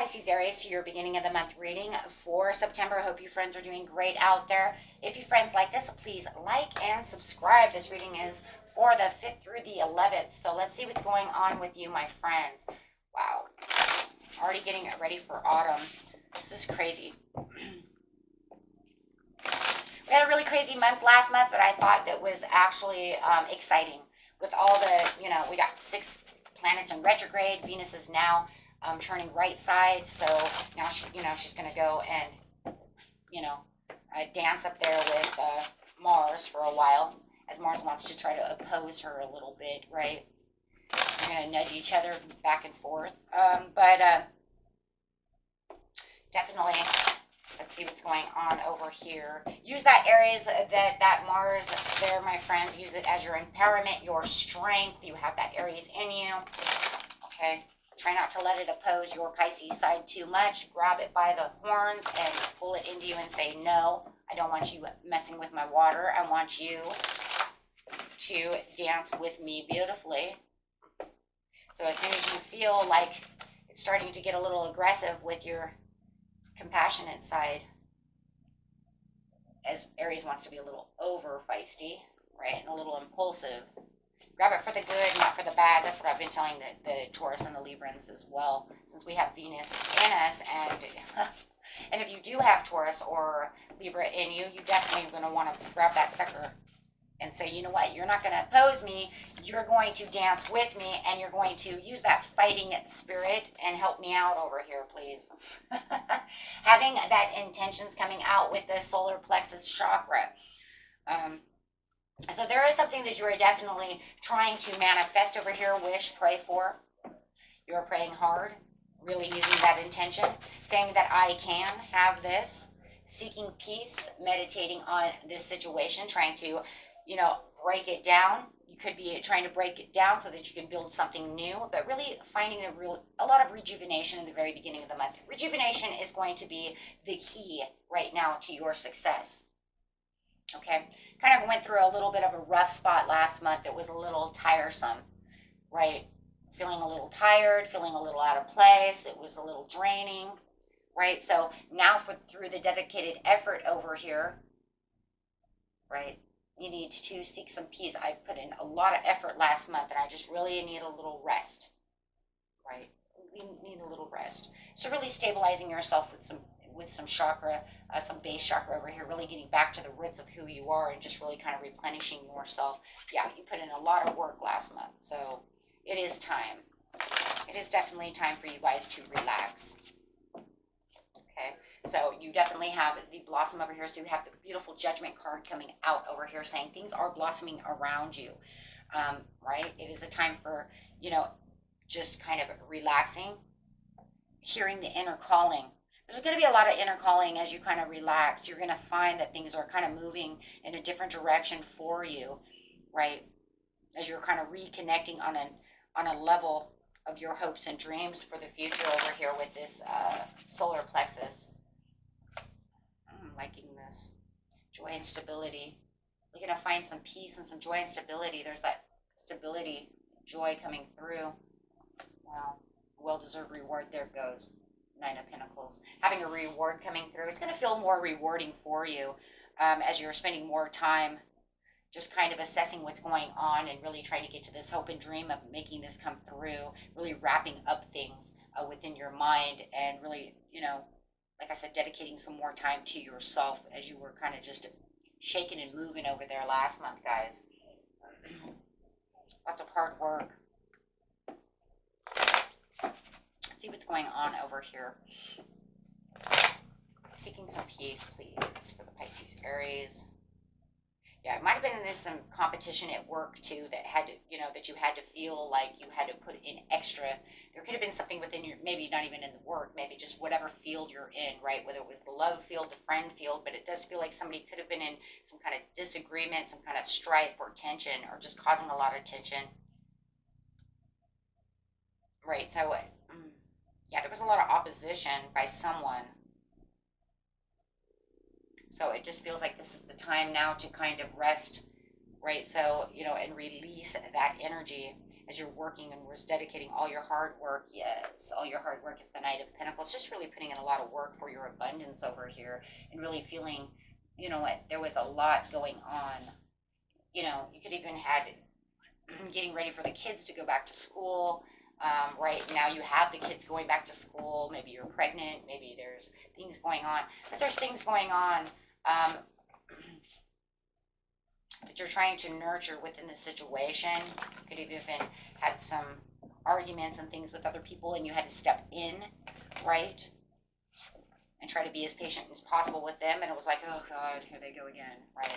Pisces, Aries, to your beginning of the month reading for September. I hope you friends are doing great out there. If you friends like this, please like and subscribe. This reading is for the 5th through the 11th. So let's see what's going on with you, my friends. Wow. Already getting ready for autumn. This is crazy. We had a really crazy month last month, but I thought that was actually exciting. With all the, we got 6 planets in retrograde. Venus is now turning right side, so now she's going to go and dance up there with Mars for a while, as Mars wants to try to oppose her a little bit, right? We're going to nudge each other back and forth, but definitely. Let's see what's going on over here. Use that Aries, that Mars there, my friends. Use it as your empowerment, your strength. You have that Aries in you. Okay. Try not to let it oppose your Pisces side too much. Grab it by the horns and pull it into you and say, no, I don't want you messing with my water. I want you to dance with me beautifully. So as soon as you feel like it's starting to get a little aggressive with your compassionate side, as Aries wants to be a little over feisty, right, and a little impulsive, grab it for the good, not for the bad. That's what I've been telling the Taurus and the Librans as well, since we have Venus in us. And if you do have Taurus or Libra in you, you definitely are going to want to grab that sucker and say, you know what, you're not going to oppose me, you're going to dance with me, and you're going to use that fighting spirit and help me out over here, please. Having that intentions coming out with the solar plexus chakra. So there is something that you are definitely trying to manifest over here, wish, pray for. You're praying hard, really using that intention, saying that I can have this, seeking peace, meditating on this situation, trying to break it down. You could be trying to break it down so that you can build something new, but really finding a lot of rejuvenation in the very beginning of the month. Rejuvenation is going to be the key right now to your success. Okay, kind of went through a little bit of a rough spot last month. It was a little tiresome, right? Feeling a little tired, feeling a little out of place. It was a little draining, right? So now through the dedicated effort over here, right? You need to seek some peace. I've put in a lot of effort last month, and I just really need a little rest, right? We need a little rest. So really stabilizing yourself with some chakra, some base chakra over here, really getting back to the roots of who you are and just really kind of replenishing yourself. Yeah, you put in a lot of work last month, so it is time. It is definitely time for you guys to relax. Okay. So you definitely have the blossom over here. So you have the beautiful judgment card coming out over here saying things are blossoming around you, right? It is a time for, just kind of relaxing, hearing the inner calling. There's going to be a lot of inner calling as you kind of relax. You're going to find that things are kind of moving in a different direction for you, right? As you're kind of reconnecting on a level of your hopes and dreams for the future over here with this solar plexus. I'm liking this. Joy and stability. You're going to find some peace and some joy and stability. There's that stability, joy coming through. Wow. Well-deserved reward. There it goes. 9 of Pentacles. Having a reward coming through. It's going to feel more rewarding for you as you're spending more time just kind of assessing what's going on and really trying to get to this hope and dream of making this come through, really wrapping up things within your mind and really, like I said, dedicating some more time to yourself as you were kind of just shaking and moving over there last month, guys. Lots of hard work. Let's see what's going on over here. Seeking some peace, please, for the Pisces, Aries. Yeah, it might have been some competition at work too that had to, that you had to feel like you had to put in extra. There could have been something within your, maybe not even in the work, maybe just whatever field you're in, right? Whether it was the love field, the friend field, but it does feel like somebody could have been in some kind of disagreement, some kind of strife or tension, or just causing a lot of tension. Right, so, yeah, there was a lot of opposition by someone. So it just feels like this is the time now to kind of rest, right? So, and release that energy. as you're working and was dedicating all your hard work. Yes, all your hard work is the Knight of Pentacles. Just really putting in a lot of work for your abundance over here and really feeling, you know what, there was a lot going on. You know, you could even had getting ready for the kids to go back to school. Right now you have the kids going back to school. Maybe you're pregnant. Maybe there's things going on. But there's things going on that you're trying to nurture within the situation. You could have even had some arguments and things with other people and you had to step in, right? And try to be as patient as possible with them. And it was like, oh God, here they go again, right?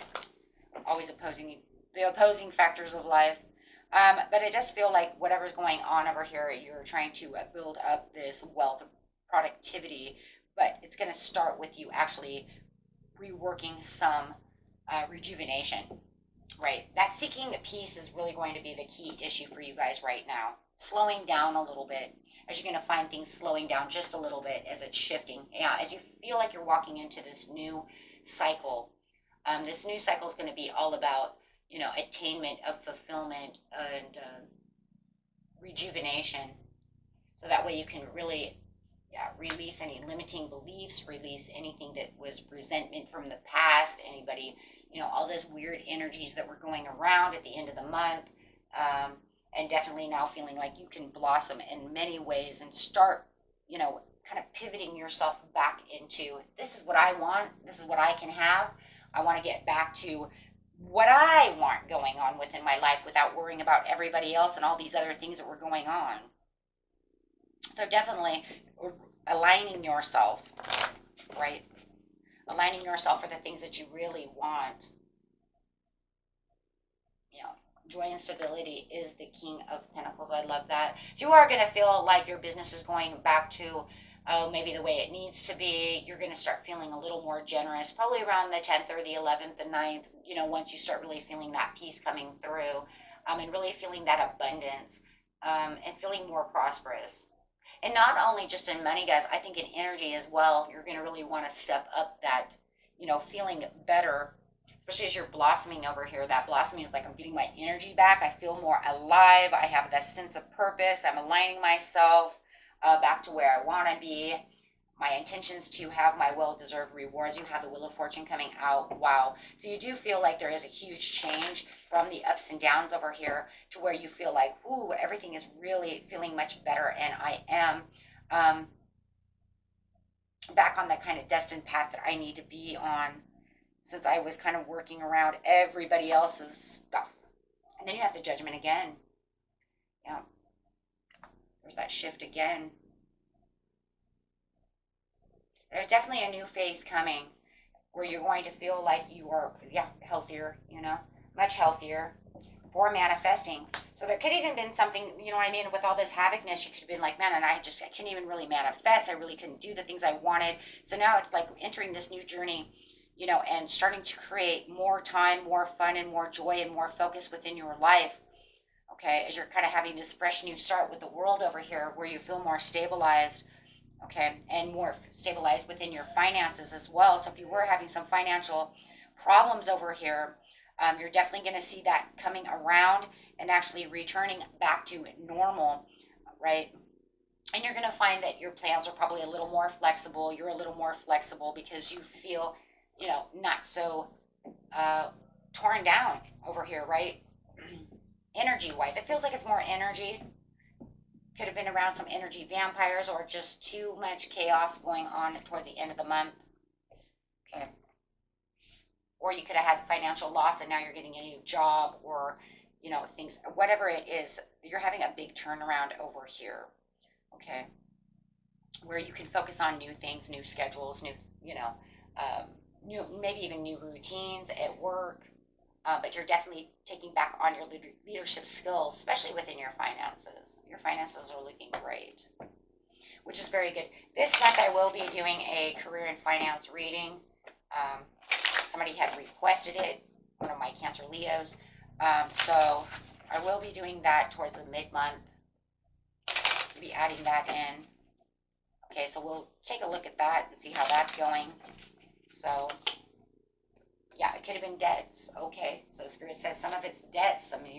Always the opposing factors of life. But it does feel like whatever's going on over here, you're trying to build up this wealth of productivity, but it's going to start with you actually reworking some rejuvenation, right? That seeking peace is really going to be the key issue for you guys right now. Slowing down a little bit, as you're going to find things slowing down just a little bit as it's shifting. Yeah, as you feel like you're walking into this new cycle. This new cycle is going to be all about, you know, attainment of fulfillment and rejuvenation. So that way you can really release any limiting beliefs, release anything that was resentment from the past, anybody, you know, all those weird energies that were going around at the end of the month. And definitely now feeling like you can blossom in many ways and start, you know, kind of pivoting yourself back into, this is what I want, this is what I can have. I want to get back to what I want going on within my life without worrying about everybody else and all these other things that were going on. So definitely aligning yourself, right? Aligning yourself for the things that you really want. You know, joy and stability is the King of Pentacles. I love that. So you are going to feel like your business is going back to maybe the way it needs to be. You're going to start feeling a little more generous, probably around the 10th or the 11th, the 9th, you know, once you start really feeling that peace coming through, and really feeling that abundance, and feeling more prosperous. And not only just in money, guys, I think in energy as well, you're going to really want to step up that, you know, feeling better, especially as you're blossoming over here. That blossoming is like, I'm getting my energy back. I feel more alive. I have that sense of purpose. I'm aligning myself back to where I want to be. My intentions to have my well-deserved rewards. You have the Wheel of Fortune coming out. Wow. So you do feel like there is a huge change from the ups and downs over here to where you feel like, ooh, everything is really feeling much better. And I am back on that kind of destined path that I need to be on, since I was kind of working around everybody else's stuff. And then you have the Judgment again. Yeah. There's that shift again. There's definitely a new phase coming where you're going to feel like you are, healthier, you know, much healthier for manifesting. So there could even been something, you know what I mean, with all this havocness, you could have been like, man, and I couldn't even really manifest. I really couldn't do the things I wanted. So now it's like entering this new journey, you know, and starting to create more time, more fun, and more joy and more focus within your life. Okay, as you're kind of having this fresh new start with the world over here where you feel more stabilized, okay, and more stabilized within your finances as well. So if you were having some financial problems over here, you're definitely going to see that coming around and actually returning back to normal, right? And you're going to find that your plans are probably a little more flexible. You're a little more flexible because you feel, you know, not so torn down over here, right? Energy-wise, it feels like it's more energy. Could have been around some energy vampires or just too much chaos going on towards the end of the month. Okay. Or you could have had financial loss and now you're getting a new job, or, you know, things, whatever it is, you're having a big turnaround over here. Okay. Where you can focus on new things, new schedules, new, you know, maybe even new routines at work. But you're definitely taking back on your leadership skills, especially within your finances. Your finances are looking great, which is very good. This month I will be doing a career and finance reading. Somebody had requested it, one of my Cancer Leos. So I will be doing that towards the mid-month. Be adding that in. Okay, so we'll take a look at that and see how that's going. So yeah, it could have been debts. Okay, so Spirit says some of it's debts. I mean,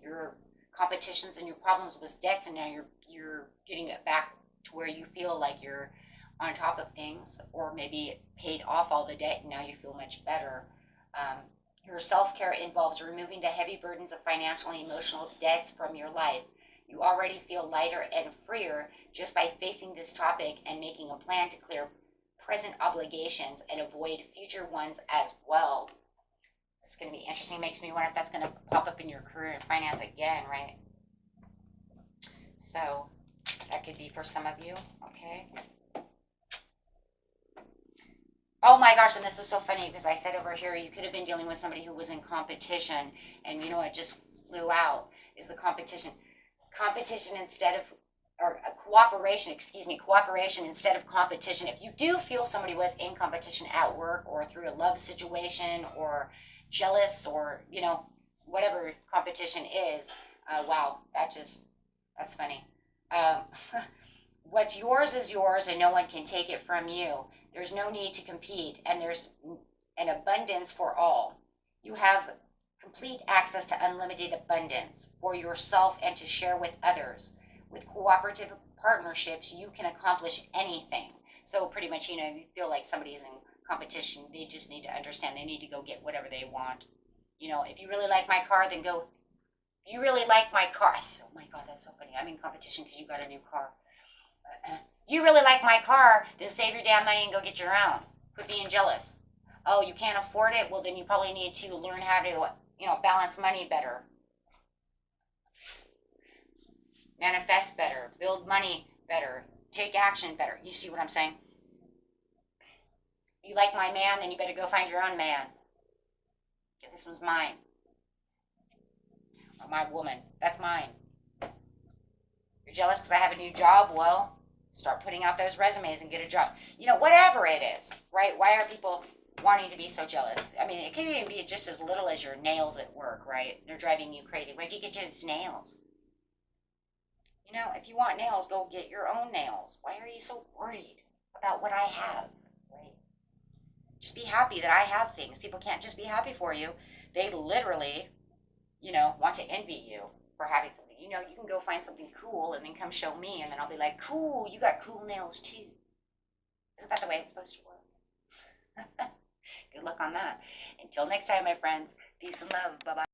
you're competitions and your problems with debts, and now you're getting it back to where you feel like you're on top of things, or maybe paid off all the debt and now you feel much better. Your self-care involves removing the heavy burdens of financial and emotional debts from your life. You already feel lighter and freer just by facing this topic and making a plan to clear present obligations and avoid future ones as well. It's going to be interesting. Makes me wonder if that's going to pop up in your career and finance again, right? So that could be for some of you, okay? Oh my gosh, and this is so funny because I said over here you could have been dealing with somebody who was in competition, and you know what just flew out is the competition. Competition instead of, or cooperation, cooperation instead of competition. If you do feel somebody was in competition at work or through a love situation or jealous or, you know, whatever competition is, wow, that's funny. What's yours is yours and no one can take it from you. There's no need to compete, and there's an abundance for all. You have complete access to unlimited abundance for yourself and to share with others. With cooperative partnerships, you can accomplish anything. So pretty much, you know, you feel like somebody is in competition, they just need to understand they need to go get whatever they want. You know, if you really like my car, then go. If you really like my car, oh my God, that's so funny. I'm in competition because you got a new car. You really like my car, then save your damn money and go get your own. Quit being jealous. Oh, you can't afford it? Well, then you probably need to learn how to, you know, balance money better. Manifest better. Build money better. Take action better. You see what I'm saying? You like my man, then you better go find your own man. Okay, this one's mine. Or my woman. That's mine. You're jealous because I have a new job? Well, start putting out those resumes and get a job. You know, whatever it is, right? Why are people wanting to be so jealous? I mean, it can even be just as little as your nails at work, right? They're driving you crazy. Where'd you get your nails? You know, if you want nails, go get your own nails. Why are you so worried about what I have, right? Just be happy that I have things. People can't just be happy for you. They literally, you know, want to envy you for having something. You know, you can go find something cool and then come show me, and then I'll be like, cool, you got cool nails too. Isn't that the way it's supposed to work? Good luck on that. Until next time, my friends, peace and love. Bye-bye.